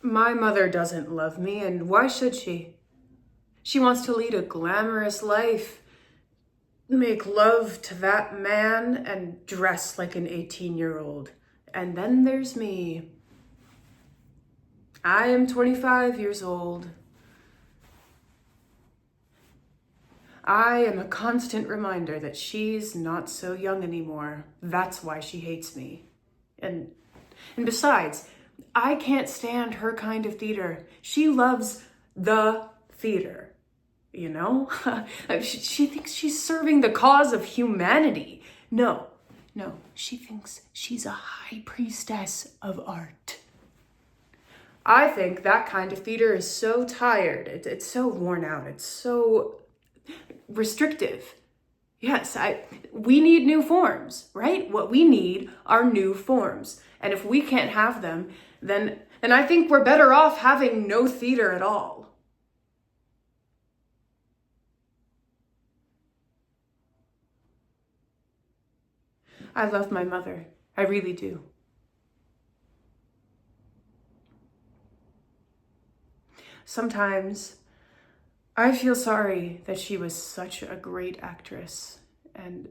My mother doesn't love me, and why should she? She wants to lead a glamorous life, make love to that man, and dress like an 18-year-old. And then there's me. I am 25 years old. I am a constant reminder that she's not so young anymore. That's why she hates me. And besides, I can't stand her kind of theater. She loves the theater, you know? She thinks she's serving the cause of humanity. No, she thinks she's a high priestess of art. I think that kind of theater is so tired. It's so worn out. It's so restrictive. Yes, we need new forms, right? What we need are new forms. And if we can't have them, then I think we're better off having no theater at all. I love my mother. I really do. Sometimes I feel sorry that she was such a great actress, and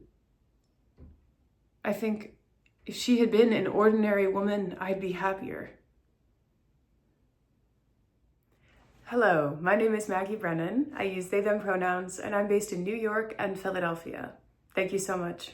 I think if she had been an ordinary woman, I'd be happier. Hello, my name is Maggie Brennan. I use they, them pronouns, and I'm based in New York and Philadelphia. Thank you so much.